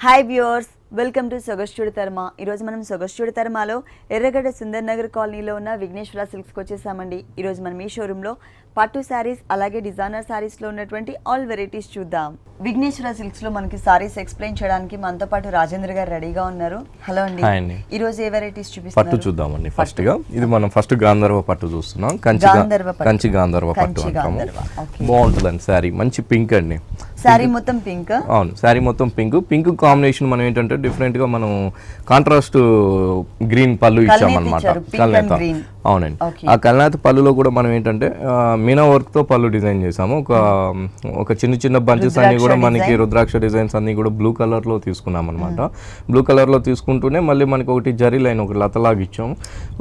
Hi viewers, welcome to సొగస్టుడి తర్మ. ఈరోజు మనం సొగస్టుడి తర్మలో ఎర్రగడ్డ సుందర్ నగర్ కాలనీలో ఉన్న విఘ్నేశ్వర సిల్క్స్కి వచ్చేసామండి. ఈరోజు మనం ఈ షోరూంలో పట్టు శారీస్ అలాగే డిజైనర్ శారీస్లో ఉన్నటువంటి ఆల్ వెరైటీస్ చూద్దాం. విఘ్నేశ్వర సిల్క్స్లో మనకి శారీస్ ఎక్స్ప్లెయిన్ చేయడానికి మనతో పాటు రాజేంద్ర గారు రెడీగా ఉన్నారు. హలో అండి. ఈ రోజు ఏ వెరైటీస్ చూపిస్తారు? పట్టు చూద్దామండి. ఫస్ట్ గా ఇది మనం ఫస్ట్ గాంధర్వ పట్టు చూస్తున్నాం. కంచి గాంధర్వ పట్టు అంటాము. బాగుంటుందండి శారీ, మంచి పింక్ అండి. శారీ మొత్తం పింక్. అవును, శారీ మొత్తం పింక్ కాంబినేషన్. మనం ఏంటంటే డిఫరెంట్ గా మనం కాంట్రాస్ట్ గ్రీన్ పళ్ళు ఇచ్చామన్నమాట. కల్నేత. అవునండి, ఆ కల్నేత పళ్ళులో కూడా మనం ఏంటంటే మీనా వర్క్ తో పళ్ళు డిజైన్ చేసాము. ఒక చిన్న బంచెస్ అన్ని కూడా మనకి రుద్రాక్ష డిజైన్స్ అన్ని కూడా బ్లూ కలర్ లో తీసుకున్నాం అనమాట. బ్లూ కలర్ లో తీసుకుంటూనే మళ్ళీ మనకి ఒకటి జరీ లైన్ ఒకటి లతలాగా ఇచ్చాము.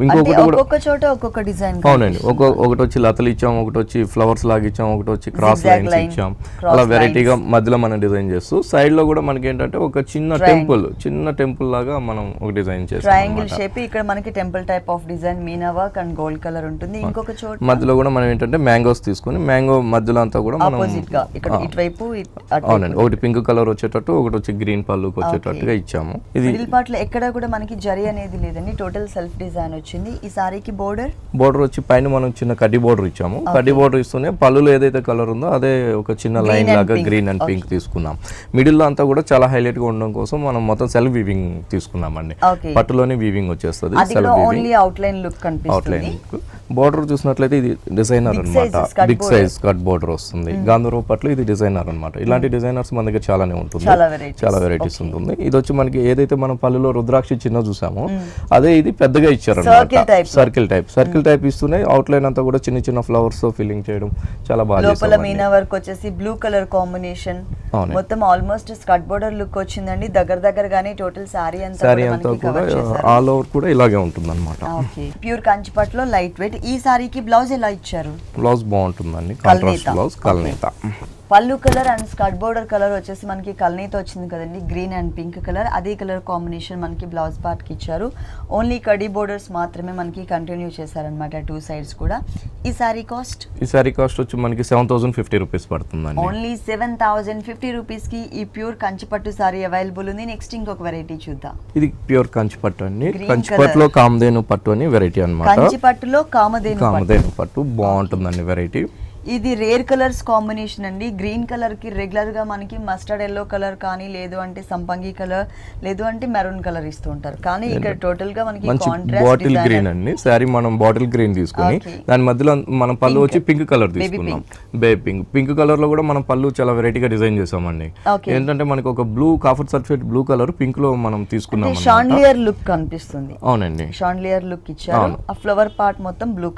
ఇంకొకటి కూడా ఒక్కొక్క చోట ఒక్కొక్క డిజైన్. అవునండి, ఒకటి వచ్చి లతలు ఇచ్చాము, ఒకటి వచ్చి ఫ్లవర్స్ లాగా ఇచ్చాము, ఒకటి వచ్చి క్రాస్ లైన్స్ ఇచ్చాం. అలా వెరైటీగా మధ్యలో మనం డిజైన్ చేస్తూ సైడ్ లో కూడా మనకి ఏంటంటే ఒక చిన్న టెంపుల్ లాగా మనం ఒక డిజైన్ చేస్తాం. Triangle shape. ఇక్కడ మనకి temple type of design Meena work and gold colour ఉంటుంది. ఇంకొక చోట మధ్యలో కూడా మనం ఏంటంటే మ్యాంగోస్ తీసుకొని మ్యాంగో మధ్యలో అంతా కూడా మనం ఇటువైపు అవునండి, ఒకటి పింక్ కలర్ వచ్చేటట్టు, ఒకటి వచ్చి గ్రీన్ పళ్ళుకి వచ్చేటట్టుగా ఇచ్చాము. ఇది మిడిల్ పార్ట్ లో ఎక్కడ కూడా మనకి జరీ అనేది లేదండి, టోటల్ సెల్ఫ్ డిజైన్ వచ్చింది. ఈ సారీకి బోర్డర్ వచ్చి పైన మనం చిన్న కడ్డీ బోర్డర్ ఇచ్చాము. కడ్డీ బోర్డర్ ఇస్తూనే పళ్ళులో ఏదైతే కలర్ ఉందో అదే ఒక చిన్న లైన్ లాగా గ్రీన్ అండ్ పింక్ తీసుకున్నాం. మిడిల్ లో అంతా కూడా చాలా హైలైట్ గా ఉండడం కోసం మనం మొత్తం సెల్ఫ్ వీవింగ్ తీసుకున్నామండి. పట్టులోనే వీవింగ్ వచ్చేస్తుంది. బోర్డర్ చూసినట్లయితే ఇది డిజైనర్ అనమాట. బిగ్ సైజ్ కట్ బోర్డర్ వస్తుంది. గాంధర్వ పట్లు ఇది డిజైనర్ అనమాట. ఇలాంటి డిజైనర్స్ మన దగ్గర చాలానే ఉంటుంది, చాలా వెరైటీస్ ఉంటుంది. ఇది వచ్చి మనకి ఏదైతే మనం పళ్ళులో రుద్రాక్ష చిన్న చూసామో అదే ఇది పెద్దగా ఇచ్చారనమాట. సర్కిల్ టైప్ ఇస్తూనే అవుట్ లైన్ అంతా కూడా చిన్న ఫ్లవర్స్ తో ఫిల్లింగ్ చేయడం చాలా బాగా. మీనా వర్క్ వచ్చేసి బ్లూ కలర్ కాంబినేషన్, మొత్తం ఆల్మోస్ట్ స్కర్ట్ బోర్డర్ లుక్ వచ్చిందండి. దగ్గరగానే టోటల్ సారీ అంతా కూడా ఆల్ ఓవర్ కూడా ఇలాగే ఉంటుంది అనమాట. ప్యూర్ కంచి పట్టులో లైట్ వెయిట్. ఈ సారీకి బ్లౌజ్ ఎలా ఇచ్చారు? బ్లౌజ్ బాగుంటుందండి, కాంట్రాస్ట్ బ్లౌజ్ కల్నేత. Pallu colour and skirt border colour వచ్చేసి మనకి కల్నేత వచ్చింది కదండి, గ్రీన్ అండ్ పింక్ కలర్. అదే కలర్ కాంబినేషన్ మనకి బ్లౌజ్ పార్ట్ కి ఇచ్చారు. ఓన్లీ కడీ బోర్డర్స్ మాత్రమే మనకి కంటిన్యూ చేశారనమాట, టూ సైడ్స్ కూడా. ఈ సారీ కాస్ట్ వచ్చి మనకి 7050 రూపీస్ పడుతుందండి. ఓన్లీ 7050 రూపీస్ కి ఈ ప్యూర్ కంచి పట్టు సారీ అవైలబుల్ ఉంది. నెక్స్ట్ ఇంకొక వెరైటీ చూద్దాం. ఇది ప్యూర్ కంచి పట్టు అండి. కంచి పట్టులో కామధేను పట్టు అని వెరైటీ అనమాట. కంచి పట్టులో కామధేను పట్టు బాగుంటుందండి వెరైటీ. ఇది రేర్ కలర్స్ కాంబినేషన్ అండి. గ్రీన్ కలర్ కి రెగ్యులర్ గా మనకి మస్టర్డ్ ఎల్లో కలర్ కానీ, లేదు అంటే సంపంగి కలర్, లేదు అంటే మెరూన్ కలర్ ఇస్తూ ఉంటారు. కానీ ఇక్కడ టోటల్ గా మనకి బాటిల్ గ్రీన్ అండి. సారీ మనం బాటిల్ గ్రీన్ తీసుకుని దాని మధ్యలో మనం పళ్ళు వచ్చి పింక్ కలర్ తీసుకున్నాం. పింక్ కలర్ లో కూడా మనం పళ్ళు చాలా వెరైటీగా డిజైన్ చేసామండి. ఏంటంటే మనకి ఒక blue copper sulphate blue colour pink లో మనం తీసుకున్నాం. షాండ్లియర్ లుక్ కనిపిస్తుంది. అవునండి, షాండ్లియర్ లుక్ ఇచ్చారు. ఆ ఫ్లవర్ పార్ట్ మొత్తం బ్లూ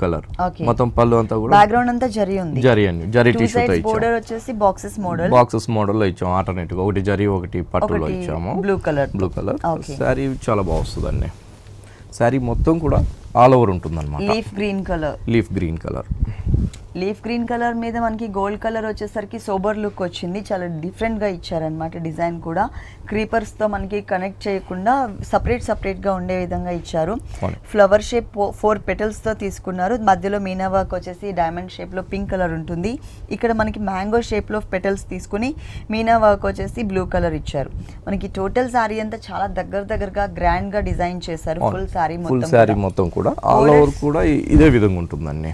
కలర్ మొత్తం పళ్ళు అంతా కూడా బ్యాక్గ్రౌండ్ అంతా జరీ ఉంది. జరీ టిష్యూ తో ఇచ్చాము. బోర్డర్ వచ్చేసి బాక్సెస్ మోడల్ లో ఇచ్చాము. ఆల్టర్నేటివ్ ఒకటి జరీ ఒకటి పట్టులో ఇచ్చాము. బ్లూ కలర్ సారీ చాలా బాగుంటుందండి. సారీ మొత్తం కూడా ఆల్ ఓవర్ ఉంటుంది అనమాట. లీఫ్ గ్రీన్ కలర్ మీద మనకి గోల్డ్ కలర్ వచ్చేసరికి సోబర్ లుక్ వచ్చింది. చాలా డిఫరెంట్ గా ఇచ్చారనమాట. డిజైన్ కూడా క్రీపర్స్ తో మనకి కనెక్ట్ చేయకుండా సపరేట్ గా ఉండే విధంగా ఇచ్చారు. ఫ్లవర్ షేప్ 4 పెటల్స్ తో తీసుకున్నారు. మధ్యలో మీనా వర్క్ వచ్చేసి డైమండ్ షేప్ లో పింక్ కలర్ ఉంటుంది. ఇక్కడ మనకి మ్యాంగో షేప్ లో పెటల్స్ తీసుకుని మీనా వర్క్ వచ్చేసి బ్లూ కలర్ ఇచ్చారు. మనకి టోటల్ సారీ అంతా చాలా దగ్గరగా గ్రాండ్ గా డిజైన్ చేశారు. ఫుల్ సారీ మొత్తం కూడా ఆల్ ఓవర్ కూడా ఇదే విధంగా ఉంటుందండి.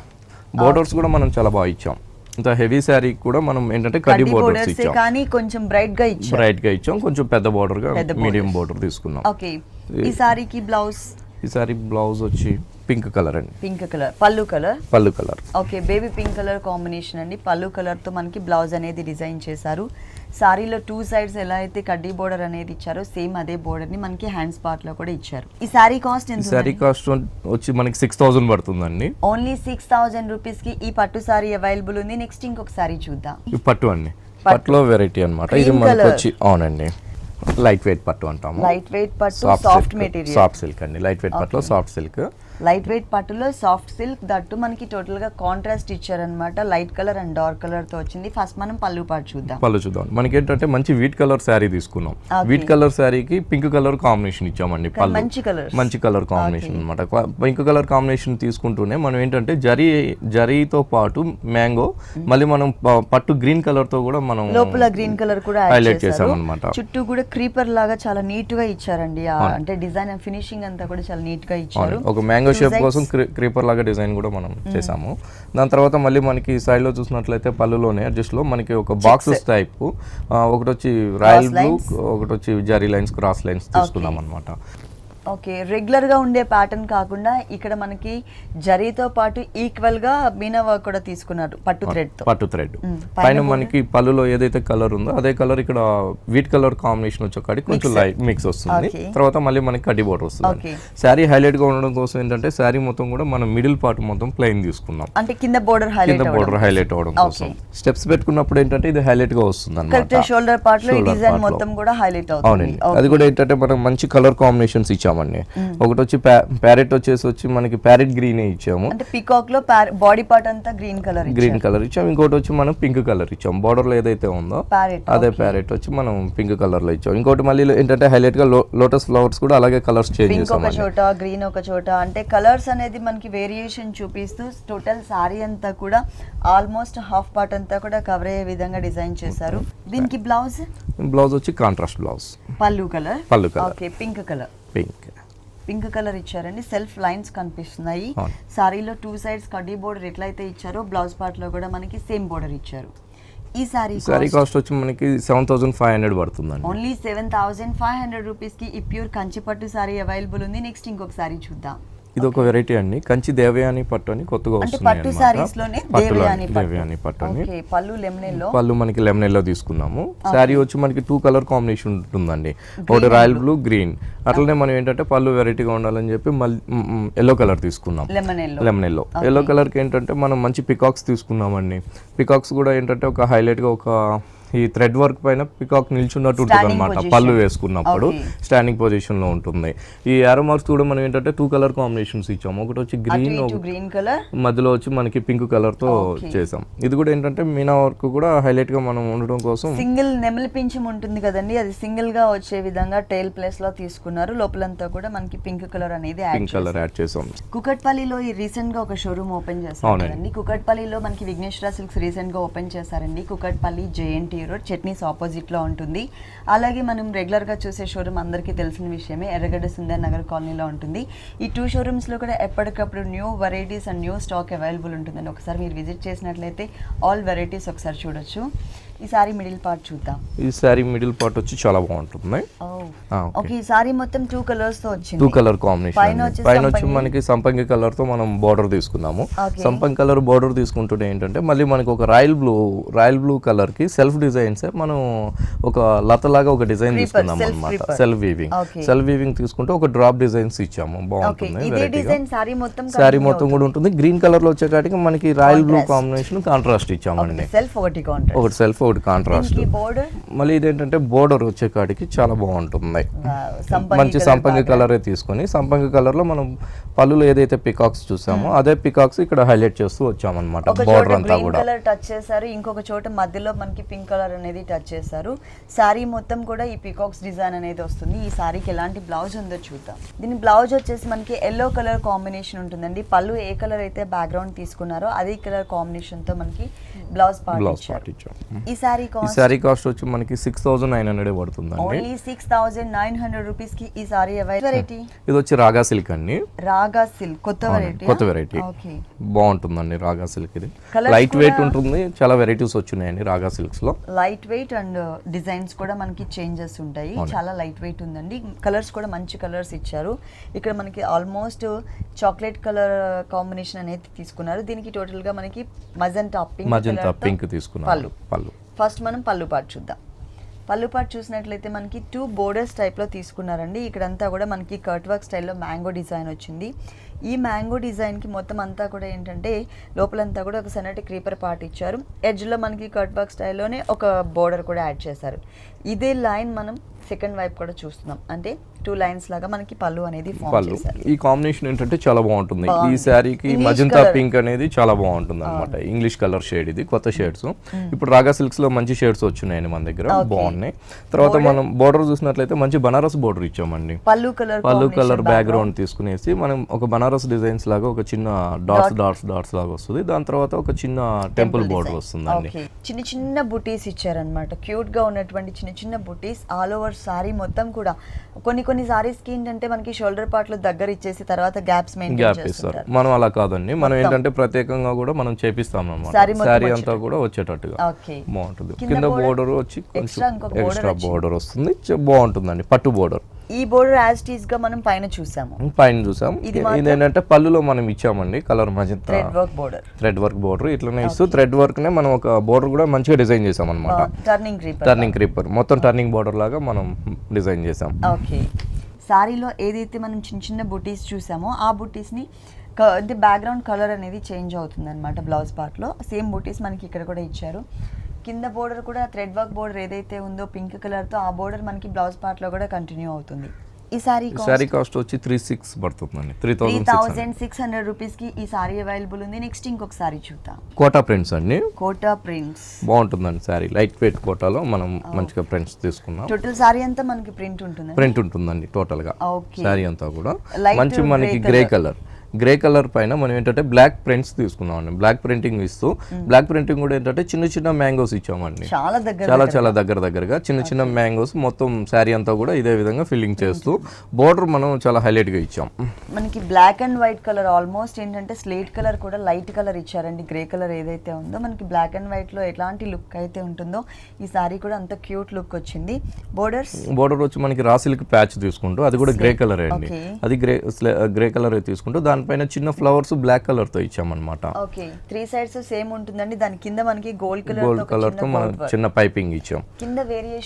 బోర్డర్స్ కూడా మనం చాలా బాగా ఇచ్చాం. ఇంత హెవీ శారీ కూడా మనం ఏంటంటే కడ్డీ బోర్డర్స్ ఇచ్చాం. కానీ కొంచెం బ్రైట్ గా ఇచ్చాం. కొంచెం పెద్ద బోర్డర్ గా మీడియం బోర్డర్ తీసుకున్నాం. ఓకే, ఈ సారీకి బ్లౌజ్ వచ్చి పింక్ కలర్ అండి. పళ్ళు colour okay, baby pink colour combination అండి. పళ్ళు కలర్ తో మనకి బ్లౌజ్ అనేది డిజైన్ చేశారు. సారీలో 2 సైడ్స్ ఎలా అయితే కడ్డీ బోర్డర్ అనేది ఇచ్చారో సేమ్ అదే బోర్డర్ ని మనకి హ్యాండ్స్ పార్ట్ లో కూడా ఇచ్చారు. ఈ సారీ కాస్ట్ ఎంత? సారీ కాస్ట్ వచ్చి మనకి 6000 పడుతుందండి. ఓన్లీ 6000 రూపీస్ కి ఈ పట్టు సారీ అవైలబుల్ ఉంది. నెక్స్ట్ ఇంకొక సారీ చూద్దాం. ఈ పట్టు అండి, పట్టులో వెరైటీ అన్నమాట. ఇది మనకి వచ్చి అవునండి లైట్ వెయిట్ పట్టు అంటాము. లైట్ వెయిట్ పట్టు, సాఫ్ట్ మెటీరియల్, సాఫ్ట్ సిల్క్ అండి. లైట్ వెయిట్ పట్టులో సాఫ్ట్ సిల్క్. లైట్ వెయిట్ పట్టులో సాఫ్ట్ సిల్క్, దట్టు మనకి టోటల్ గా కాంట్రాస్ట్ ఇచ్చారనమాట. Light colour and dark colour తో వచ్చింది. ఫస్ట్ మనం పళ్ళు పాటు చూద్దాం. మనకి ఏంటంటే మంచి వీట్ కలర్ శారీ తీసుకున్నాం. వీట్ కలర్ శారీకి పింక్ కలర్ కాంబినేషన్ ఇచ్చామండి. పళ్ళు మంచి కలర్ కాంబినేషన్ అనమాట. పింక్ కలర్ కాంబినేషన్ తీసుకుంటూనే మనం ఏంటంటే జరీతో పాటు మ్యాంగో, మళ్ళీ మనం పట్టు గ్రీన్ కలర్ తో కూడా మనం లోపల గ్రీన్ కలర్ కూడా హైలైట్ చేసాం అనమాట. చుట్టూ కూడా క్రీపర్ లాగా చాలా నీట్ గా ఇచ్చారండి. అంటే డిజైన్ అండ్ ఫినిషింగ్ అంతా కూడా చాలా నీట్ గా ఇచ్చారు. ఒక మ్యాంగో షేప్ కోసం క్రీపర్ లాగా డిజైన్ కూడా మనం చేసాము. దాని తర్వాత మళ్ళీ మనకి సైడ్ లో చూసినట్లయితే పళ్ళులోనే అడ్జస్ట్ లో మనకి ఒక బాక్సెస్ టైప్, ఒకటి వచ్చి రాయల్ బ్లూ, ఒకటి వచ్చి జరీ లైన్స్, క్రాస్ లైన్స్ తీసుకున్నాం అనమాట. ఓకే, రెగ్యులర్ గా ఉండే ప్యాటర్న్ కాకుండా ఇక్కడ మనకి జరీతో పాటు ఈక్వల్ గా మీనా వర్క్ కూడా తీసుకున్నారు పట్టు థ్రెడ్. పైన మనకి పళ్ళులో ఏదైతే కలర్ ఉందో అదే కలర్ ఇక్కడ వీట్ కలర్ కాంబినేషన్ వచ్చేకాడికి కొంచెం లైట్ మిక్స్ వస్తుంది. తర్వాత మళ్ళీ మనకి కడ్డీ బోర్డర్ వస్తుంది. శారీ హైలైట్ గా ఉండడం కోసం ఏంటంటే శారీ మొత్తం కూడా మనం మిడిల్ పార్ట్ మొత్తం ప్లెయిన్ తీసుకున్నాం. అంటే కింద బోర్డర్ హైలైట్ అవడం కోసం స్టెప్స్ పెట్టుకున్నప్పుడు ఏంటంటే ఇది హైలైట్ గా వస్తుంది అన్నమాట. షోల్డర్ పార్ట్ లో ఈ డిజైన్ మొత్తం కూడా హైలైట్ అవుతుంది. అది కూడా ఏంటంటే మనం మంచి కలర్ కాంబినేషన్స్ ఇచ్చామండి. ఒకటి వచ్చి ప్యారెట్ వచ్చి మనకి ప్యారెట్ గ్రీన్ ఇచ్చాము. అంటే పీకాక్ లో బాడీ పార్ట్ అంతా గ్రీన్ కలర్ ఇచ్చాము. ఇంకోటి వచ్చి మనం పింక్ కలర్ ఇచ్చాము. బార్డర్ లో ఏదైతే ఉందో అదే ప్యారెట్ వచ్చి మనం పింక్ కలర్ లో ఇచ్చాము. ఇంకోటి మళ్ళీ ఏంటంటే హైలైట్ గా లోటస్ ఫ్లవర్స్ కూడా అలాగే కలర్స్ చేంజ్ చేసాము. ఒక చోట గ్రీన్, ఒక చోట, అంటే కలర్స్ అనేది మనకి వేరియేషన్ చూపిస్తూ టోటల్ సారీ అంతా కూడా ఆల్మోస్ట్ హాఫ్ పార్ట్ అంతా కూడా కవర్ అయ్యే విధంగా డిజైన్ చేశారు. దీనికి బ్లౌజ్ వచ్చి కాంట్రాస్ట్ బ్లౌజ్. పళ్ళు కలర్ ఓకే, పింక్ కలర్ ఇచ్చారండి. సెల్ఫ్ లైన్స్ కనిపిస్తున్నాయి. సారీలో 2 సైడ్స్ కడ్డీ బోర్డర్ ఎట్లయితే ఇచ్చారో బ్లౌజ్ పార్ట్ లో కూడా మనకి సేమ్ బోర్డర్ ఇచ్చారు. ఈ సారీ కాస్ట్ వచ్చి మనకి 7,500 పడుతుందండి. ఓన్లీ 7,500 రూపీస్ కి ఈ ప్యూర్ కంచి పట్టు సారీ అవైలబుల్ ఉంది. నెక్స్ట్ ఇంకొక సారీ చూద్దాం. ఇది ఒక వెరైటీ అండి, కంచి దేవయాని పట్టు అని కొత్తగా వస్తుంది. పట్టు సారీస్ లోనే దేవయాని పట్టు అని. పళ్ళు లెమనెల్లో, పళ్ళు మనకి లెమనెల్లో తీసుకున్నాము. సారీ వచ్చి మనకి 2 కలర్ కాంబినేషన్ ఉంటుందండి. ఒకటి రాయల్ బ్లూ, గ్రీన్. అట్లనే మనం ఏంటంటే పళ్ళు వెరైటీగా ఉండాలని చెప్పి మళ్ళీ ఎల్లో కలర్ తీసుకున్నాం. లెమనెల్లో ఎల్లో కలర్ కి ఏంటంటే మనం మంచి పికాక్స్ తీసుకున్నామండి. పికాక్స్ కూడా ఏంటంటే ఒక హైలైట్ గా ఒక ఈ థ్రెడ్ వర్క్ పైన పికాక్ నిల్చున్నట్టు ఉంటుంది అనమాట. పళ్ళు వేసుకున్నప్పుడు స్టాండింగ్ పొజిషన్ లో ఉంటుంది. ఈ యారో మార్క్స్ కూడా మనం ఏంటంటే 2 కలర్ కాంబినేషన్స్ ఇచ్చాము. ఒకటి వచ్చి గ్రీన్ కలర్, మధ్యలో వచ్చి మనకి పింక్ కలర్ తో చేసాం. ఇది కూడా ఏంటంటే మీనా వర్క్ కూడా హైలైట్ గా మనం ఉండడం కోసం సింగిల్ నెమలి పింఛం ఉంటుంది కదండి, అది సింగిల్ గా వచ్చే విధంగా టైల్ ప్లేస్ లో తీసుకున్నారు. లోపలంతా కూడా మనకి పింక్ కలర్ అనేది యాడ్ చేసాం. కుకట్పల్లిలో ఈ రీసెంట్ గా ఒక షోరూమ్ ఓపెన్ చేశారు కదండి. కుకట్పల్లిలో మనకి విఘ్నేశ్వర సిల్క్స్ రీసెంట్ గా ఓపెన్ చేశారండి. Kukatpally JNT road, Chutneys opposite లో ఉంటుంది. అలాగే మనం రెగ్యులర్ గా చూసే షోరూమ్ అందరికీ తెలిసిన విషయమే, ఎర్రగడ్డ సుందర్ నగర్ కాలనీలో ఉంటుంది. ఈ 2 షోరూమ్స్ లో కూడా ఎప్పటికప్పుడు new varieties and new stock available ఉంటుందండి. ఒకసారి మీరు విజిట్ చేసినట్లయితే ఆల్ వెరైటీస్ ఒకసారి చూడొచ్చు. ఈ సారీ మిడిల్ పార్ట్ చూద్దాం. ఈ సారీ మిడిల్ పార్ట్ వచ్చి చాలా బాగుంటుంది. ఓకే, ఈ సారీ మొత్తం 2 కలర్స్ తో వచ్చింది. 2 కలర్ కాంబినేషన్. పైన వచ్చి మనకి సంపంగి కలర్ తో మనం బోర్డర్ తీసుకున్నాము. సంపంగి కలర్ బోర్డర్ తీసుకుంటుంటే ఏంటంటే మళ్ళీ మనకి ఒక రాయల్ బ్లూ కలర్ కి సెల్ఫ్ డిజైన్స్ మనం ఒక లతలాగా ఒక డిజైన్ తీసుకున్నాం అన్నమాట. సెల్ఫ్ వీవింగ్ తీసుకుంటే ఒక డ్రాప్ డిజైన్స్ ఇచ్చాము. బాగుంటుంది. సారీ మొత్తం కూడా ఉంటుంది. గ్రీన్ కలర్ లో వచ్చేకాటికి మనకి రాయల్ బ్లూ కాంబినేషన్ కాంట్రాస్ట్ ఇచ్చామండి. ఒకటి సెల్ఫ్, ఒకటి కాంట్రాస్ట్. మళ్ళీ ఇదేంటంటే బోర్డర్ వచ్చేకాటికి చాలా బాగుంటుంది. మంచి సంపంగి కలర్ తీసుకొని సంపంగి కలర్ లో మనం పళ్ళులో ఏదైతే పికాక్స్ చూసామో అదే పికాక్స్ ఇక్కడ హైలైట్ చేస్తూ వచ్చామన్నమాట. బోర్డర్ అంతా కూడా టచ్ చేశారు, ఇంకొక చోట మధ్యలో మనకి పింక్ కలర్ అనేది టచ్ చేశారు. సారీ మొత్తం కూడా ఈ పికాక్స్ డిజైన్ అనేది వస్తుంది. ఈ సారీకి ఎలాంటి బ్లౌజ్ ఉందో చూద్దాం. దీని బ్లౌజ్ వచ్చేసి మనకి ఎల్లో కలర్ కాంబినేషన్ ఉంటుందండి. పళ్ళు ఏ కలర్ అయితే బ్యాక్గ్రౌండ్ తీసుకున్నారో అదే కలర్ కాంబినేషన్ తో మనకి బ్లౌజ్ పార్ట్ ఇచ్చారు. ఈ సారీ కాస్ట్ వచ్చి మనకి 6,900 పడుతుంది. ఓన్లీ 6,900 రూపీస్ కి ఈ సారీ వెరైటీ. ఇది వచ్చి రాగా సిల్క్ అండి. రాగా సిల్క్ కొత్త వెరైటీ. బాగుంటుందండి రాగా సిల్క్. ఇది లైట్ వెయిట్ ఉంటుంది. చాలా వెరైటీస్ వచ్చినాయండి రాగా సిల్క్స్ లో. లైట్ వెయిట్ అండ్ డిజైన్స్ కూడా మనకి చేంజెస్ ఉంటాయి. చాలా లైట్ వెయిట్ ఉందండి. కలర్స్ కూడా మంచి కలర్స్ ఇచ్చారు. ఇక్కడ మనకి ఆల్మోస్ట్ చాక్లెట్ కలర్ కాంబినేషన్ అనేది తీసుకున్నారు. దీనికి టోటల్ గా మనకి మజంటా పింక్ తీసుకున్నారు. పళ్ళు ఫస్ట్ మనం పళ్ళు పార్ట్ చూద్దాం. పళ్ళు పార్ట్ చూసినట్లయితే మనకి 2 బోర్డర్స్ టైప్లో తీసుకున్నారండి. ఇక్కడంతా కూడా మనకి కట్ వర్క్ స్టైల్లో మ్యాంగో డిజైన్ వచ్చింది. ఈ మ్యాంగో డిజైన్కి మొత్తం అంతా కూడా ఏంటంటే లోపలంతా కూడా ఒక సన్నటి క్రీపర్ పార్ట్ ఇచ్చారు. ఎడ్జ్లో మనకి కట్ వర్క్ స్టైల్లోనే ఒక బోర్డర్ కూడా యాడ్ చేశారు. ఇదే లైన్ మనం సెకండ్ వైపు కూడా చూస్తున్నాం. అంటే 2 లైన్స్ లాగా మనకి పళ్ళు అనేది ఫామ్ పళ్ళు చేశారు. ఈ కాంబినేషన్ ఏంటంటే చాలా బాగుంటుంది. ఈ శారీకి మజంతా పింక్ అనేది చాలా బాగుంటుంది అనమాట. ఇంగ్లీష్ కలర్ షేడ్ ఇది, కొత్త షేడ్స్. ఇప్పుడు రాగా సిల్క్స్ లో మంచి షేడ్స్ వచ్చినాయండి మన దగ్గర, బాగున్నాయి. తర్వాత మనం బోర్డర్ చూసినట్లయితే మంచి బనారస్ బోర్డర్ ఇచ్చామండి. పళ్ళు కలర్ బ్యాక్గ్రౌండ్ తీసుకునేసి మనం ఒక బనారస్ డిజైన్స్ లాగా ఒక చిన్న డాట్స్ లాగా వస్తుంది. దాని తర్వాత ఒక చిన్న టెంపుల్ బోర్డర్ వస్తుందండి. చిన్న చిన్న బుటీస్ ఇచ్చారనమాట, క్యూట్ గా ఉన్నటువంటి చిన్న చిన్న బుటీస్ ఆల్ ఓవర్ సారీ మొత్తం కూడా. కొన్ని సారీస్ కి ఏంటంటే మనకి షోల్డర్ పార్ట్ లో దగ్గర ఇచ్చేసి తర్వాత గ్యాప్స్ మెయింటైన్ చేస్తారు. మనం అలా కాదండి, మనం ఏంటంటే ప్రత్యేకంగా కూడా మనం చేపిస్తాం అన్నమాట. సారీ అంతా కూడా వచ్చేటట్టుగా బాగుంటుంది. కింద బోర్డర్ వచ్చి ఎక్స్ట్రా బోర్డర్ వస్తుంది, బాగుంటుందండి. పట్టు బోర్డర్. ఈ బోర్డర్ యాజ్ ఇట్ ఈస్ గా మనం పైన చూసాము. ఇదేంటంటే పళ్ళులో మనం ఇచ్చామండి colour magenta thread work border ఇట్లనే ఇస్తూ థ్రెడ్ వర్క్ నే మనం ఒక బోర్డర్ కూడా మంచిగా డిజైన్ చేసాం అనమాట. టర్నింగ్ క్రీపర్ మొత్తం టర్నింగ్ బోర్డర్ లాగా మనం డిజైన్ చేసాం. ఓకే, సారీలో ఏదైతే మనం చిన్న చిన్న బుటీస్ చూసామో ఆ బుటీస్ ని అంటే బ్యాక్గ్రౌండ్ కలర్ అనేది చేంజ్ అవుతుంది అనమాట. బ్లౌజ్ పార్ట్ లో సేమ్ బుటీస్ మనకి ఇక్కడ కూడా ఇచ్చారు. కింద బోర్డర్ కూడా థ్రెడ్ వర్క్ బోర్డర్ ఏదైతే ఉందో పింక్ కలర్ తో, ఆ బోర్డర్ మనకి బ్లౌజ్ పార్ట్ లో కూడా కంటిన్యూ అవుతుంది. ఈ సారీ కాస్ట్ వచ్చి 36 పడుతుందండి. 3600 రూపీస్ కి ఈ సారీ అవైలబుల్ ఉంది. నెక్స్ట్ ఇంకొక సారీ చూద్దాం. కోటా ప్రింట్స్ అండి. కోటా ప్రింట్స్ బాగుంటుందండి సారీ. లైట్ వెయిట్ కోటాలో మనం మంచిగా ప్రింట్స్ తీసుకున్నాం. టోటల్ సారీ అంతా మనకి ప్రింట్ ఉంటుందండి టోటల్ గా. సారీ అంతా కూడా మంచి మనకి గ్రే కలర్ పైన మనం ఏంటంటే బ్లాక్ ప్రింట్స్ తీసుకున్నామండి. బ్లాక్ ప్రింటింగ్ ఇస్తూ, బ్లాక్ ప్రింటింగ్ కూడా ఏంటంటే చిన్న చిన్న మ్యాంగోస్ ఇచ్చామండి. చాలా దగ్గరగా చిన్న మ్యాంగోస్ మొత్తం శారీ అంతా కూడా ఇదే విధంగా ఫిల్లింగ్ చేస్తూ బోర్డర్ మనం చాలా హైలైట్ గా ఇచ్చాం. మనకి black and white colour almost ఏంటంటే స్లేట్ కలర్ కూడా లైట్ కలర్ ఇచ్చారండి. గ్రే కలర్ ఏదైతే ఉందో మనకి బ్లాక్ అండ్ వైట్ లో ఎలాంటి లుక్ అయితే ఉంటుందో ఈ సారీ కూడా అంత క్యూట్ లుక్ వచ్చింది. బోర్డర్ వచ్చి మనకి రా సిల్క్ ప్యాచ్ తీసుకుంటూ అది కూడా గ్రే కలర్ అండి. అది గ్రే కలర్ తీసుకుంటూ దానిపైన చిన్న ఫ్లవర్స్ బ్లాక్ కలర్ తో ఇచ్చామన్నమాట. ఓకే, 3 సైడ్స్ సేమ్ ఉంటుందండి. దాని కింద మనకి గోల్డ్ కలర్ తో మనం చిన్న పైపింగ్ ఇచ్చాం.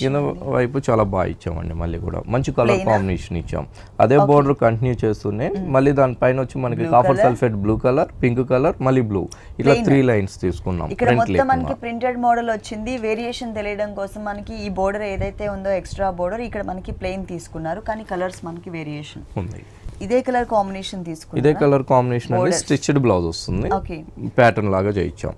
కింద వైపు చాలా బాగా ఇచ్చామండి. మళ్ళీ కూడా మంచి కలర్ కాంబినేషన్ ఇచ్చాం. అదే బోర్డర్ కంటిన్యూ చేస్తూనే మళ్ళీ దానిపైన వచ్చి మనకి copper sulphate blue colour, pink colour, మళ్ళీ బ్లూ, ఇలా 3 లైన్స్ తీసుకున్నాం. ఇక్కడ మొత్తం మనకి ప్రింటెడ్ మోడల్ వచ్చింది. వేరియేషన్ తెలియడం కోసం మనకి ఈ బోర్డర్ ఏదైతే ఉందో ఎక్స్ట్రా బోర్డర్ ఇక్కడ మనకి ప్లెయిన్ తీసుకున్నారు, కానీ కలర్స్ మనకి వేరియేషన్ ఉంది. ఇదే కలర్ కాంబినేషన్ అండి. స్టిచ్డ్ బ్లౌజ్ వస్తుంది, ప్యాటర్న్ లాగా చేయించాం.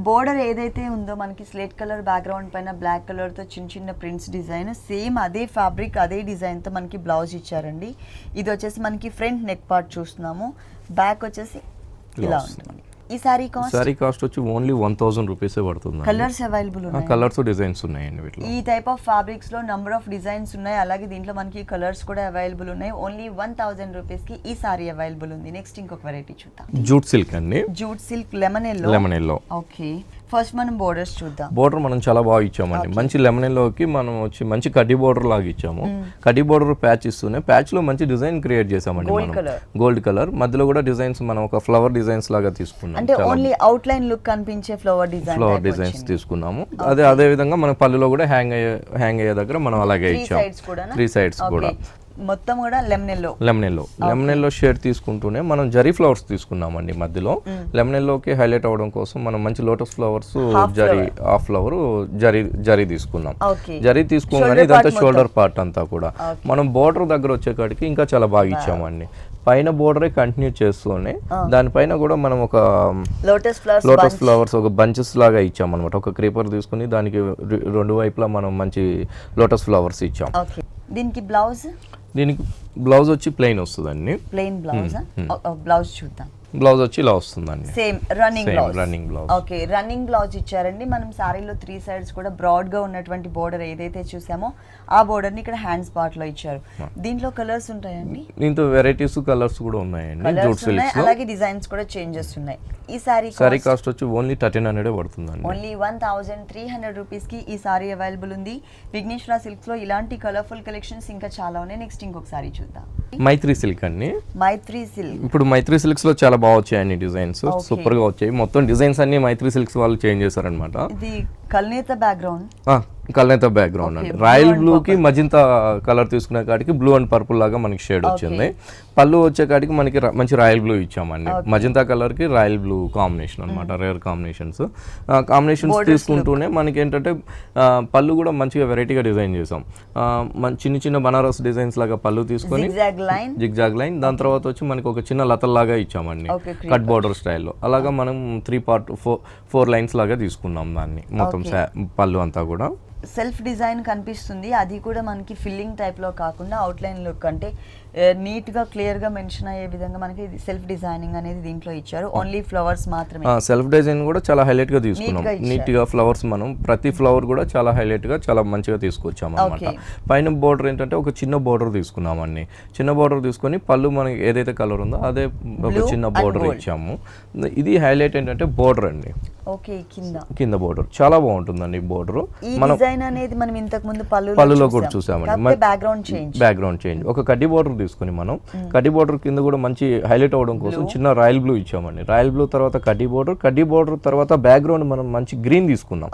బోర్డర్ ఏదైతే ఉందో మనకి స్లేట్ కలర్ బ్యాక్గ్రౌండ్ పైన బ్లాక్ కలర్ తో చిన్న ప్రింట్స్ డిజైన్, సేమ్ అదే ఫ్యాబ్రిక్ అదే డిజైన్ తో మనకి బ్లౌజ్ ఇచ్చారండి. ఇది వచ్చేసి మనకి ఫ్రంట్ నెక్ పార్ట్ చూస్తున్నాము, బ్యాక్ వచ్చేసి ఇలా ఉంటుంది. ఈ సారీ కాస్ట్ వచ్చి ఓన్లీ 1000 రూపీస్ పడుతుంది. కలర్స్ అవైలబుల్ ఉన్నాయి, కలర్స్ డిజైన్స్ ఉన్నాయండి వీటిలో. ఈ టైప్ ఆఫ్ ఫ్యాబ్రిక్స్ లో నంబర్ ఆఫ్ డిజైన్స్ ఉన్నాయి, అలాగే దీంట్లో మనకి కలర్స్ కూడా అవైలబుల్ ఉన్నాయి. ఓన్లీ 1000 రూపీస్ కి ఈ సారీ అవైలబుల్ ఉంది. నెక్స్ట్ ఇంకొక వెరైటీ చూద్దాం. జూట్ సిల్క్ అండి. Jute silk lemon yellow. Okay, first మనం బోర్డర్స్ చూద్దాం. బోర్డర్ మనం చాలా బాగా ఇచ్చామండి. మంచి లెమన్ ఎల్లోకి మనం వచ్చి మంచి కడ్డీ బోర్డర్ లాగా ఇచ్చాము. కడ్డీ బోర్డర్ ప్యాచ్ ఇస్తూనే ప్యాచ్ లో మంచి డిజైన్ క్రియేట్ చేసామండి. గోల్డ్ కలర్ మధ్యలో కూడా డిజైన్స్ మనం ఒక ఫ్లవర్ డిజైన్స్ లాగా తీసుకున్నాం. అంటే ఓన్లీ అవుట్ లైన్ లుక్ కనిపించే ఫ్లవర్ డిజైన్స్ తీసుకున్నాము. అదే విధంగా మన పళ్ళులో కూడా హ్యాంగ్ అయ్యే దగ్గర మనం అలాగే ఇచ్చాం. 3 సైడ్స్ కూడా మొత్తం కూడా లెమన్ ఎల్లో షేడ్ తీసుకుంటూనే మనం జరీ ఫ్లవర్స్ తీసుకున్నామండి. మధ్యలో లెమన్ ఎల్లోకి హైలైట్ అవడం కోసం మనం మంచి lotus flowers half flower zari తీసుకున్నాం. జరీ తీసుకోగానే ఇదంతా షోల్డర్ పార్ట్ అంతా కూడా మనం బోర్డర్ దగ్గర వచ్చేకాడికి ఇంకా చాలా బాగా ఇచ్చామండి. పైన బోర్డరే కంటిన్యూ చేస్తూనే దానిపైన కూడా మనం ఒక లోటస్ ఫ్లవర్స్ ఒక బంచెస్ లాగా ఇచ్చాం అనమాట. ఒక క్రీపర్ తీసుకుని దానికి 2 వైపులా మనం మంచి లోటస్ ఫ్లవర్స్ ఇచ్చాం. దీనికి బ్లౌజ్ వచ్చి ప్లెయిన్ వస్తుందండి. బ్లౌజ్ చూద్దాం. బ్లౌజ్ వచ్చి ఇలా వస్తుందండి. Same running blouse. Okay, running blouse ఇచ్చారండి. మనం సారీలో 3 సైడ్స్ కూడా బ్రాడ్ గా ఉన్నటువంటి బోర్డర్ ఏదైతే చూసామో ఆ బోర్డర్ ని ఇక్కడ హ్యాండ్స్ పార్ట్ లో ఇచ్చారు. దీంట్లో కలర్స్ ఉంటాయండి. దీంతో వెరైటీస్ కలర్స్ కూడా ఉన్నాయండి. జూట్ సిల్క్స్ లో అలాగే డిజైన్స్ కూడా చేంజెస్ ఉన్నాయి. ఈ సారీ కాస్ట్ వచ్చి ఓన్లీ 1300 పడుతుందండి. ఓన్లీ 1300 రూపీస్ కి ఈ సారీ అవైలబుల్ ఉంది. విఘ్నేశ్వర సిల్క్స్ లో ఇలాంటి కలర్ఫుల్ కలెక్షన్స్ ఇంకా చాలా ఉన్నాయి. నెక్స్ట్ ఇంకొక సారీ చూద్దాం. మైత్రి సిల్క్ అండి. మైత్రి సిల్క్. ఇప్పుడు మైత్రి సిల్క్స్ లో చాలా బాగా వచ్చాయండి డిజైన్స్, సూపర్ గా వచ్చాయి. మొత్తం డిజైన్స్ అన్ని మైత్రి సిల్క్స్ వాళ్ళు చేంజ్ చేశారనమాట. ఇది కల్నేత బ్యాక్గ్రౌండ్ అండి. రాయల్ బ్లూ కి మజింతా కలర్ తీసుకునే కాడికి బ్లూ అండ్ పర్పుల్ లాగా మనకి షేడ్ వచ్చింది. పళ్ళు వచ్చేకాడికి మనకి మంచి రాయల్ బ్లూ ఇచ్చామండి. మజంతా కలర్ కి రాయల్ బ్లూ కాంబినేషన్ అనమాట, రేర్ కాంబినేషన్స్. కాంబినేషన్స్ తీసుకుంటూనే మనకి ఏంటంటే పళ్ళు కూడా మంచిగా వెరైటీగా డిజైన్ చేసాం. చిన్న చిన్న బనారస్ డిజైన్స్ లాగా పళ్ళు తీసుకొని జిగ్జాగ్ లైన్, దాని తర్వాత వచ్చి మనకి ఒక చిన్న లతల్లాగా ఇచ్చామండి కట్ బోర్డర్ స్టైల్లో. అలాగా మనం 4 లైన్స్ లాగా తీసుకున్నాం దాన్ని మొత్తం పళ్ళు అంతా కూడా. సెల్ఫ్ డిజైన్ కనిపిస్తుంది, అది కూడా మనకి ఫిల్లింగ్ టైప్లో కాకుండా అవుట్లైన్ లుక్, అంటే నీట్గా క్లియర్గా మెన్షన్ అయ్యే విధంగా మనకి సెల్ఫ్ డిజైనింగ్ అనేది దీంట్లో ఇచ్చారు. ఓన్లీ ఫ్లవర్స్ మాత్రమే. సెల్ఫ్ డిజైన్ కూడా చాలా హైలైట్గా తీసుకున్నాం, నీట్గా ఫ్లవర్స్. మనం ప్రతి ఫ్లవర్ కూడా చాలా హైలైట్గా చాలా మంచిగా తీసుకొచ్చాం అనమాట. పైన బోర్డర్ ఏంటంటే ఒక చిన్న బోర్డర్ తీసుకున్నామండి. చిన్న బోర్డర్ తీసుకొని పళ్ళు మనకి ఏదైతే కలర్ ఉందో అదే ఒక చిన్న బోర్డర్ ఇచ్చాము. ఇది హైలైట్ ఏంటంటే బోర్డర్ అండి. ఓకే, కింద బోర్డర్ చాలా బాగుంటుందండి. బోర్డర్ డిజైన్ అనేది మనం ఇంతకు ముందు పళ్ళులో కూడా చూసామండి. బ్యాక్గ్రౌండ్ చేంజ్ ఒక కడ్డీ బోర్డర్ తీసుకుని మనం కడ్డీ బోర్డర్ కింద కూడా మంచి హైలైట్ అవడం కోసం చిన్న రాయల్ బ్లూ ఇచ్చామండి. రాయల్ బ్లూ తర్వాత కడ్డీ బోర్డర్ తర్వాత బ్యాక్గ్రౌండ్ మనం మంచి గ్రీన్ తీసుకున్నాం,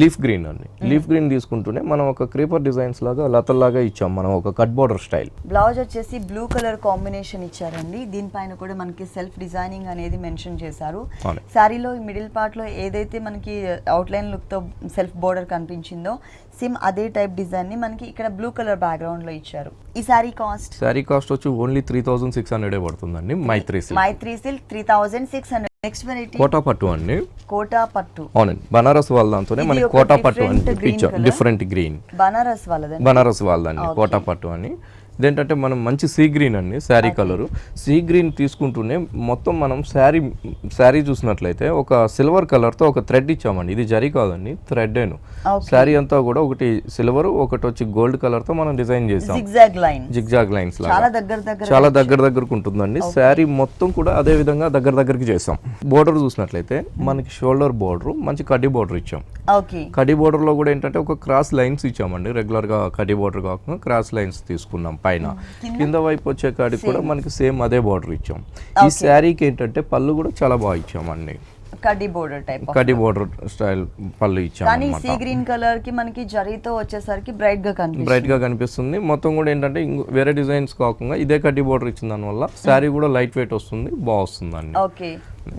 లీఫ్ గ్రీన్ అండి. లీఫ్ గ్రీన్ తీసుకుంటూనే మనం ఒక క్రీపర్ డిజైన్స్ లాగా లతల్లాగా ఇచ్చాం మనం ఒక కట్ బోర్డర్ స్టైల్. బ్లౌజ్ వచ్చేసి బ్లూ కలర్ కాంబినేషన్ ఇచ్చారండి. దీనిపైన కూడా మనకి సెల్ఫ్ డిజైనింగ్ అనేది మెన్షన్ చేశారు. శారీలో మిడిల్ పార్ట్ లో ఏదైతే మనకి అవుట్లైన్ లుక్ తో సెల్ఫ్ బోర్డర్ కనిపించిందో సేమ్ అదే టైప్ డిజైన్ ని మనకి ఇక్కడ బ్లూ కలర్ బ్యాక్గ్రౌండ్ లో ఇచ్చారు. ఈ సారీ కాస్ట్ వచ్చి ఓన్లీ 3600 పడుతుందండి. మైత్రి సిల్క్ 3600. నెక్స్ట్ వెరైటీ కోటా పట్టు అండి. కోటా పట్టు, అవునండి. బనారస్ వాళ్ళదాంతోనే మనకి కోటా పట్టు అని ఇచ్చాం. డిఫరెంట్ గ్రీన్, బనారస్ వాళ్ళదండి కోటా పట్టు అని. ఇదేంటంటే మనం మంచి సీ గ్రీన్ అండి శారీ కలరు. సీ గ్రీన్ తీసుకుంటూనే మొత్తం మనం శారీ చూసినట్లయితే ఒక సిల్వర్ కలర్తో ఒక థ్రెడ్ ఇచ్చామండి. ఇది జరీ కాదండి, థ్రెడ్. శారీ అంతా కూడా ఒకటి సిల్వర్ ఒకటి వచ్చి గోల్డ్ కలర్తో మనం డిజైన్ చేసాం. జిగ్జాగ్ లైన్స్ లాగా చాలా దగ్గరకు ఉంటుందండి. శారీ మొత్తం కూడా అదే విధంగా దగ్గరికి చేసాం. బోర్డర్ చూసినట్లయితే మనకి షోల్డర్ బోర్డర్ మంచి కడ్డీ బోర్డర్ ఇచ్చాం. కడ్డీ బోర్డర్ లో కూడా ఏంటంటే ఒక క్రాస్ లైన్స్ ఇచ్చామండి. రెగ్యులర్ గా కడ్డీ బోర్డర్ కాకుండా క్రాస్ లైన్స్ తీసుకున్నాం. పైన కింద వైపు వచ్చే కాడికి కూడా మనకి సేమ్ అదే బార్డర్ ఇచ్చాం. ఈ శారీకి ఏంటంటే పళ్ళు కూడా చాలా బాగా ఇచ్చామండి. కడ్డీ బోర్డర్ స్టైల్ పళ్ళు ఇచ్చాం. కానీ సీ గ్రీన్ కలర్ కి మనకి జరీతో వచ్చేసరికి బ్రైట్ గా కనిపిస్తుంది. మొత్తం కూడా ఏంటంటే వేరే డిజైన్స్ కాకుండా ఇదే కడ్డీ బోర్డర్ ఇచ్చిన దాని వల్ల శారీ కూడా లైట్ వెయిట్ వస్తుంది, బాగా వస్తుందండి. ఓకే,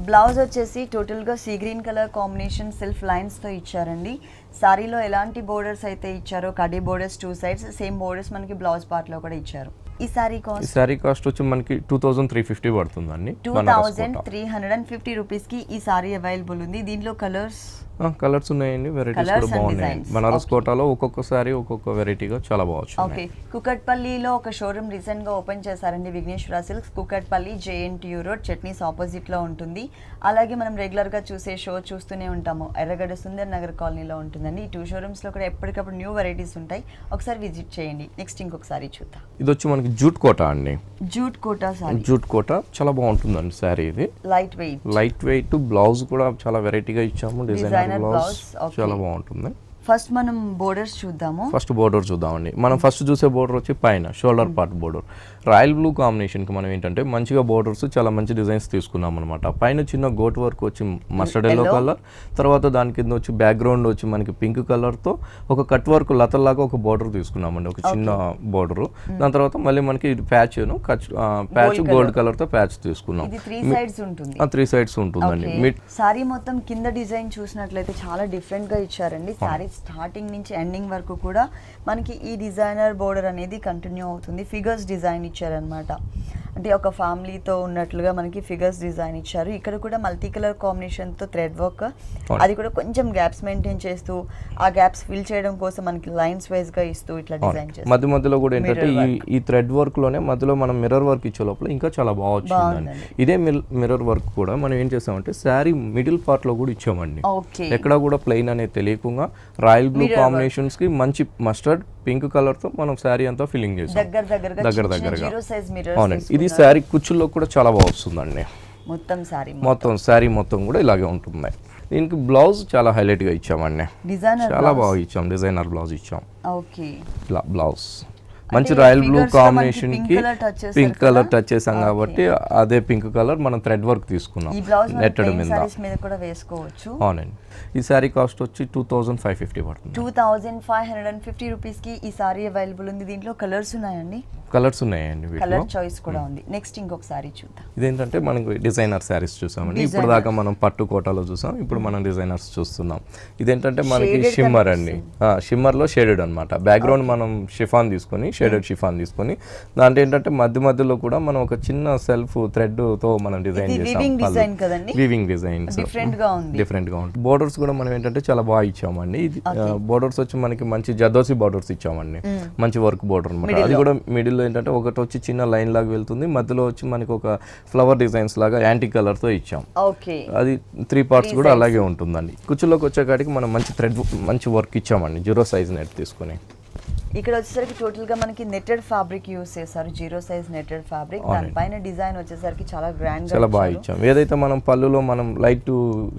బ్లౌజ్ వచ్చేసి టోటల్ గా sea green colour combination self lines తో ఇచ్చారండి. సారీలో ఎలాంటి బోర్డర్స్ అయితే ఇచ్చారో కడ్డీ బోర్డర్స్ 2 sides సేమ్ బోర్డర్స్ మనకి బ్లౌజ్ పార్ట్ లో కూడా ఇచ్చారు. ఈ సారీ కాస్ట్ వచ్చి మనకి 2350 పడుతుందండి. 2350 రూపీస్ కి ఈ సారీ అవైలబుల్ ఉంది. దీంట్లో కలర్స్ ఉన్నాయండి, వెరైటీస్ కూడా బాగున్నాయి. బనారస్ కోటాలో ఒక్కొక్క సారీ ఒక్కొక్క వెరైటీగా చాలా బాగుంది. ఓకే, కుకట్పల్లిలో ఒక షోరూమ్ రీసెంట్ గా ఓపెన్ చేశారండి Vighneshwara silks. Kukatpally JNTU road Chutneys opposite లో ఉంటుంది. అలాగే మనం రెగ్యులర్ గా చూసే చూస్తూనే ఉంటాము, ఎర్రగడ్డ సుందర్ నగర్ కాలనీలో ఉంటుందండి. ఈ 2 showrooms లో కూడా ఎప్పటికప్పుడు న్యూ వెరైటీస్ ఉంటాయి, ఒకసారి విజిట్ చేయండి. నెక్స్ట్ ఇంకొకసారి చూద్దాం. ఇది వచ్చి మనకి జూట్ కోటా అండి. జూట్ కోటా చాలా బాగుంటుందండి సారీ. ఇది లైట్ వెయిట్ బ్లౌజ్ కూడా చాలా వెరైటీగా ఇచ్చాము. డిజైనర్ బ్లౌజ్ చాలా బాగుంటుంది. ఫస్ట్ మనం బోర్డర్స్ చూద్దాము. చూద్దామండి. మనం ఫస్ట్ చూసే బోర్డర్ వచ్చి పైన shoulder part border royal blue combination కి మనం ఏంటంటే మంచిగా బోర్డర్స్ చాలా మంచి డిజైన్స్ తీసుకున్నాం అనమాట. పైన చిన్న గోట్ వర్క్ వచ్చి మస్టర్డ్ ఎల్లో కలర్, తర్వాత దాని కింద వచ్చి బ్యాక్గ్రౌండ్ వచ్చి మనకి పింక్ కలర్ తో ఒక కట్ వర్క్ లతల్లాగా ఒక బోర్డర్ తీసుకున్నామండి, ఒక చిన్న బోర్డర్. దాని తర్వాత మళ్ళీ మనకి ప్యాచ్ గోల్డ్ కలర్ తో ప్యాచ్ తీసుకున్నాం. 3 sides ఉంటుందండి. సారీ మొత్తం కింద డిజైన్ చూసినట్లయితే చాలా డిఫరెంట్ గా ఇచ్చారండి. సారీ స్టార్టింగ్ నుంచి ఎండింగ్ వరకు కూడా మనకి ఈ డిజైనర్ బోర్డర్ అనేది కంటిన్యూ అవుతుంది. ఫిగర్స్ డిజైన్ ఇచ్చారనమాట, అంటే ఒక ఫ్యామిలీతో ఉన్నట్లుగా మనకి ఫిగర్స్ డిజైన్ ఇచ్చారు. ఇక్కడ కూడా మల్టీ కలర్ కాంబినేషన్ తో థ్రెడ్ వర్క్, అది కూడా కొంచెం గ్యాప్స్ మెయింటైన్ చేస్తూ ఆ గ్యాప్స్ ఫిల్ చేయడం కోసం మనకి లైన్స్ వైజ్ గా ఇస్తూ ఇట్లా డిజైన్ చేస్తారు. మధ్యలో కూడా ఏంటంటే ఈ థ్రెడ్ వర్క్ లోనే మధ్యలో మనం మిర్రర్ వర్క్ ఇచ్చే లోపల ఇంకా చాలా బాగా వచ్చిందండి. ఇదే మిర్రర్ వర్క్ కూడా మనం ఏం చేసామంటే శారీ మిడిల్ పార్ట్ లో కూడా ఇచ్చామండి. ఎక్కడ కూడా ప్లెయిన్ అనేది తెలియకుండా రాయల్ బ్లూ కాంబినేషన్స్ కి మంచి మస్టర్డ్ పింక్ కలర్ తో మనం శారీ అంతా ఫిల్లింగ్ చేసాం దగ్గరగా. అవునండి, ఇది శారీ కుచ్చుల్లో కూడా చాలా బాగా వస్తుందండి. మొత్తం శారీ మొత్తం కూడా ఇలాగే ఉంటుంది. దీనికి బ్లౌజ్ చాలా హైలైట్ గా ఇచ్చామండి, చాలా బాగా ఇచ్చాం. డిజైనర్ బ్లౌజ్ ఇచ్చాం. ఇలా బ్లౌజ్ మంచి అంటే రాయల్ బ్లూ figures లో మనకి కాంబినేషన్ pink కి colour touch చేశారు పింక్ కలర్ కదా? టచ్ చేసాం కాబట్టి అదే పింక్ కలర్ మనం థ్రెడ్ వర్క్ తీసుకున్నాం ఈ బ్లౌజ్ నెట్టెడ్ మీద. సారీస్ మీద కూడా వేసుకోవచ్చు. అవునండి. ఈ శారీ కాస్ట్ వచ్చి 2550 పడుతుంది. 2550 రూపీస్ కి ఈ సారీ అవైలబుల్ ఉంది. దీంట్లో కలర్స్ ఉన్నాయండి, కలర్స్ ఉన్నాయండి వీటిలో. కలర్ చాయిస్ కూడా ఉంది. నెక్స్ట్ ఇంకొక సారీ చూద్దాం. ఇదేంటంటే మనకు డిజైనర్ శారీస్ చూసామండి. ఇప్పుడు దాకా మనం పట్టు కోటాలో చూసాం, ఇప్పుడు మనం డిజైనర్స్ చూస్తున్నాం. ఇదేంటంటే మనకి Shaded షిమ్మర్ అండి. షిమ్మర్లో షేడెడ్ అనమాట. బ్యాక్గ్రౌండ్ మనం షిఫాన్ తీసుకొని షేడెడ్ షిఫాన్ తీసుకొని దాంట్లో ఏంటంటే మధ్యలో కూడా మనం ఒక చిన్న సెల్ఫ్ థ్రెడ్ తో మనం డిజైన్ ఇది చేసాం. weaving design కదండి? వీవింగ్ డిజైన్స్ డిఫరెంట్ గా ఉంది. డిఫరెంట్ గా ఉంటుంది. బోర్డర్స్ కూడా మనం ఏంటంటే చాలా బాగా ఇచ్చామండి. ఇది బోర్డర్స్ వచ్చి మనకి మంచి జర్దోసి బోర్డర్స్ ఇచ్చామండి. మంచి వర్క్ బోర్డర్ అనమాట. అది కూడా మిడిల్ లో ఏంటంటే ఒకటి వచ్చి చిన్న లైన్ లాగా వెళ్తుంది, మధ్యలో వచ్చి మనకి ఒక ఫ్లవర్ డిజైన్స్ లాగా యాంటీ కలర్ తో ఇచ్చాం. ఓకే, అది 3 పార్ట్స్ కూడా అలాగే ఉంటుందండి. కుచ్చులోకి వచ్చేకాడికి మనం మంచి థ్రెడ్ మంచి వర్క్ ఇచ్చామండి. 0 సైజ్ నెట్ తీసుకొని. ఇక్కడ వచ్చేసరికి టోటల్ గా మనకి నెట్టెడ్ ఫ్యాబ్రిక్ యూస్ చేశారు, 0 సైజ్ నెట్టెడ్ ఫ్యాబ్రిక్. దానిపైన డిజైన్ వచ్చేసరికి చాలా గ్రాండ్ గా చాలా బాగా ఇచ్చాం. ఏదైతే మనం పళ్ళులో మనం లైట్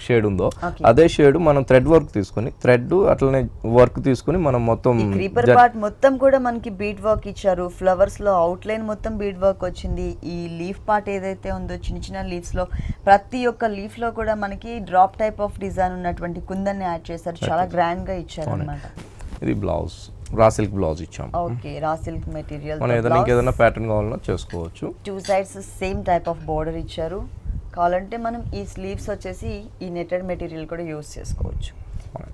షేడ్ ఉందో అదే షేడ్ మనం థ్రెడ్ వర్క్ తీసుకొని థ్రెడ్ అట్లనే వర్క్ తీసుకొని మనం మొత్తం క్రీపర్ పార్ట్ మొత్తం కూడా మనకి బీట్ వర్క్ ఇచ్చారు. ఫ్లవర్స్ లో అవుట్ లైన్ మొత్తం బీట్ వర్క్ వచ్చింది. ఈ లీఫ్ పార్ట్ ఏదైతే ఉందో చిన్న చిన్న లీవ్స్ లో ప్రతి ఒక్క లీఫ్ లో కూడా మనకి డ్రాప్ టైప్ ఆఫ్ డిజైన్ ఉన్నటువంటి కుందన్ని యాడ్ చేశారు. చాలా గ్రాండ్ గా ఇచ్చారు అన్నమాట. ఇది బ్లౌజ్ రా సిల్క్ బ్లౌజ్ ఇచ్చాం. Okay, raw silk material. మనం ఏదైనా ఇంకేదైనా ప్యాటర్న్ కావాలన్నా చేసుకోవచ్చు. 2 sides same type of border ఇచ్చారు. కావాలంటే మనం ఈ స్లీవ్స్ వచ్చేసి ఈ నెట్టెడ్ మెటీరియల్ కూడా యూస్ చేసుకోవచ్చు.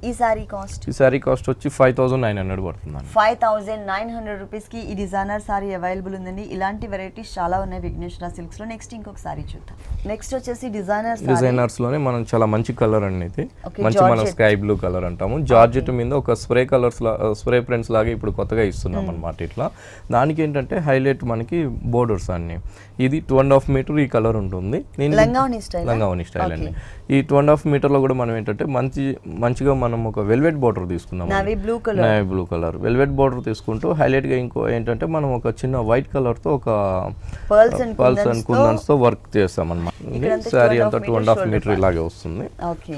ఈ సారీ కాస్ట్ వచ్చి 5900 పడుతుందండి. 5900 రూపీస్ కి ఈ డిజైనర్ సారీ అవైలబుల్ ఉందండి. ఇలాంటి వెరైటీస్ చాలా ఉన్నాయి విఘ్నేశ్వర సిల్క్స్ లో. నెక్స్ట్ ఇంకొక సారీ చూద్దాం. నెక్స్ట్ వచ్చేసి డిజైనర్స్ లోనే మనం చాలా మంచి కలర్ అండి. ఇది మంచి మనం స్కై బ్లూ కలర్ అంటాము. జార్జెట్ మీద ఒక స్ప్రే కలర్స్ స్ప్రే ప్రింట్స్ లాగా ఇప్పుడు కొత్తగా ఇస్తున్నాం అన్నమాట. ఇట్లా దానికి ఏంటంటే హైలైట్ మనకి బోర్డర్స్ అన్ని. ఇది 2.5 మీటర్ ఈ కలర్ ఉంటుంది. లంగావని స్టైల్ అండి. ఈ 2.5 మీటర్ లో కూడా మనం ఏంటంటే మంచిగా మనం ఒక వెల్వెట్ బోర్డర్ తీసుకున్నాం. Navy blue colour velvet border తీసుకుంటూ హైలైట్ గా ఇంకో ఏంటంటే మనం ఒక చిన్న వైట్ కలర్ తో ఒక పర్ల్స్ అండ్ కుందన్స్ తో వర్క్ చేస్తాం అన్నమాట. సారీ అంతా 2.5 మీటర్ ఇలాగే వస్తుంది.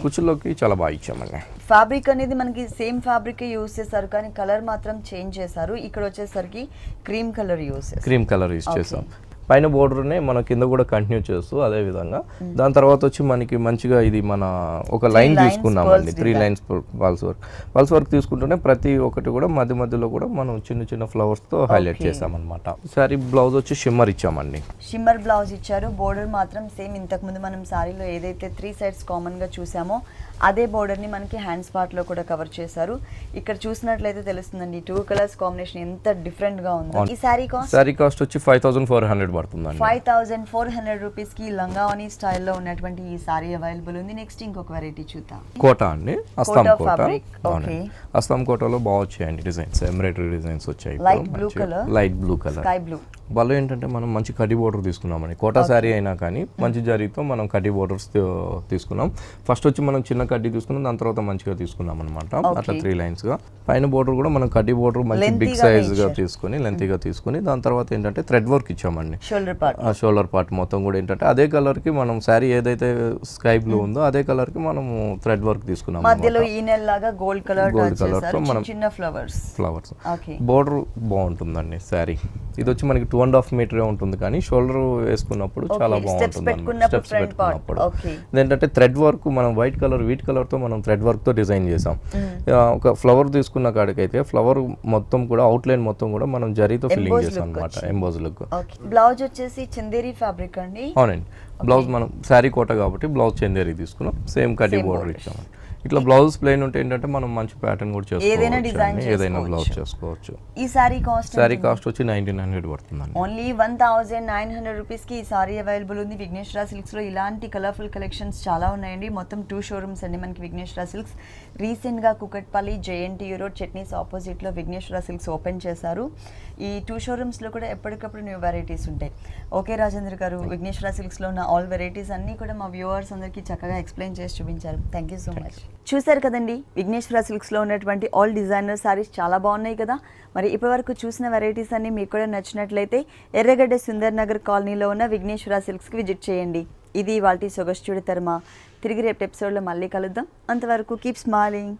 కుచ్చులోకి చాలా బాగా ఇచ్చామండి. ఫ్యాబ్రిక్ అనేది మనకి సేమ్ ఫ్యాబ్రిక్ యూస్ చేశారు, కానీ కలర్ మాత్రం చేంజ్ చేశారు. ఇక్కడ వచ్చేసరికి క్రీమ్ కలర్ యూస్ చేసాం. పైన బోర్డర్నే మన కింద కూడా కంటిన్యూ చేస్తూ అదే విధంగా దాని తర్వాత వచ్చి మనకి మంచిగా ఇది మన ఒక లైన్ తీసుకున్నామండి. 3 లైన్స్ పల్స్ వర్క్ తీసుకుంటూనే ప్రతి ఒక్కటి కూడా మధ్యలో కూడా మనం చిన్న ఫ్లవర్స్ తో హైలైట్ చేసామన్నమాట. సారీ బ్లౌజ్ వచ్చి షిమ్మర్ ఇచ్చామండి. షిమ్మర్ బ్లౌజ్ ఇచ్చారు. బోర్డర్ మాత్రం సేమ్ ఇంతకు ముందు మనం సారీలో ఏదైతే 3 సైడ్స్ కామన్ గా చూసామో అదే బోర్డర్ ని మనకి హ్యాండ్స్ పార్ట్ లో కూడా కవర్ చేశారు. ఇక్కడ చూసినట్లయితే తెలుస్తుందండి 2 కలర్స్ కాంబినేషన్ ఎంత డిఫరెంట్ గా ఉందో. ఈ సారీ కాస్ట్ వచ్చి 5400 పడుతుందండి. 5400 రూపీస్ కి లంగావని స్టైల్లో ఉన్నటువంటి ఈ సారీ అవైలబుల్ ఉంది. నెక్స్ట్ ఇంకొక వెరైటీ చూద్దాం. కోటా అండి, అస్సాం కోటా. ఓకే, అస్సాం కోటాలో బాగా వచ్చాయండి డిజైన్స్, ఎంబ్రాయిడరీ డిజైన్స్ వచ్చాయి. Light blue colour, sky blue. వాళ్ళు ఏంటంటే మనం మంచి కడ్డీ బోర్డర్ తీసుకున్నామండి. కోటా శారీ అయినా కానీ మంచి జరీతో మనం కడ్డీ బోర్డర్స్ తీసుకున్నాం. ఫస్ట్ వచ్చి మనం చిన్న కడ్డీ తీసుకున్నాం, దాని తర్వాత మంచిగా తీసుకున్నాం అనమాట. అట్లా 3 లైన్స్ గా. పైన బోర్డర్ కూడా మనం కడ్డీ బోర్డర్ మంచి బిగ్ సైజ్ గా తీసుకుని లెంతీగా తీసుకుని దాని తర్వాత ఏంటంటే థ్రెడ్ వర్క్ ఇచ్చామండి. షోల్డర్ పార్ట్ మొత్తం కూడా ఏంటంటే అదే కలర్ కి మనం శారీ ఏదైతే స్కై బ్లూ ఉందో అదే కలర్ కి మనం థ్రెడ్ వర్క్ తీసుకున్నాం. మధ్యలో ఈనెల్ లాగా గోల్డ్ కలర్ తో మనం చిన్న ఫ్లవర్స్ బోర్డర్ బాగుంటుందండి. శారీ ఇది వచ్చి మనకి 2.5 మీటర్ ఉంటుంది, కానీ షోల్డర్ వేసుకున్నప్పుడు చాలా బాగుంటుంది. స్టెప్స్ పెట్టుకున్నప్పుడు ఏంటంటే థ్రెడ్ వర్క్ మనం వీట్ కలర్ తో మనం థ్రెడ్ వర్క్ తో డిజైన్ చేసాం. ఒక ఫ్లవర్ తీసుకున్న కాడికైతే ఫ్లవర్ మొత్తం కూడా అవుట్ లైన్ మొత్తం కూడా మనం జరీతో ఫిల్లింగ్ చేసాం అనమాట. Emboss look. బ్లౌజ్ వచ్చేసి చందేరి ఫ్యాబ్రిక్ అండి. అవునండి. బ్లౌజ్ మనం శారీ కోట కాబట్టి బ్లౌజ్ చందేరి తీసుకున్నాం. సేమ్ కడ్డీ బోర్డర్ ఇచ్చాము. ఇట్లా బ్లౌజ్ ప్లెయిన్ ఉంటే ఏంటంటే మనం మంచి ప్యాటర్న్ కూడా చేసుకోవచ్చు, ఏదైనా బ్లౌజ్ చేసుకోవచ్చు. ఈ సారీ కాస్ట్ వచ్చి 1900 పడుతుందండి. ఓన్లీ 1900 రూపీస్ కి ఈ సారీ అవైలబుల్ ఉంది విఘ్నేశ్వర సిల్క్స్ లో. ఇలాంటి కలర్ఫుల్ కలెక్షన్స్ చాలా ఉన్నాయండి. మొత్తం 2 షోరూమ్స్ అండి మనకి విఘ్నేశ్వర సిల్క్స్. రీసెంట్ గా Kukatpally JNTU road Chutneys opposite లో విఘ్నేశ్వర సిల్క్స్ ఓపెన్ చేశారు. ఈ 2 షోరూమ్స్ లో కూడా ఎప్పటికప్పుడు న్యూ వెరైటీస్ ఉంటాయి. ఓకే రాజేంద్ర గారు, విఘ్నేశ్వర సిల్క్స్ లో ఉన్న ఆల్ వెరైటీస్ అన్ని కూడా మా వ్యూవర్స్ అందరికీ చక్కగా ఎక్స్ప్లెయిన్ చేసి చూపించారు. Thank you so much. చూసారు కదండి, విఘ్నేశ్వర సిల్క్స్లో ఉన్నటువంటి ఆల్ డిజైనర్ సారీస్ చాలా బాగున్నాయి కదా. మరి ఇప్పటివరకు చూసిన వెరైటీస్ అన్ని మీకు కూడా నచ్చినట్లయితే ఎర్రగడ్డ సుందర్ నగర్ కాలనీలో ఉన్న విఘ్నేశ్వర సిల్క్స్కి విజిట్ చేయండి. ఇది వాటి సొగస్చుడి తర్మ. తిరిగి రేపు ఎపిసోడ్లో మళ్ళీ కలుద్దాం. అంతవరకు కీప్ స్మైలింగ్.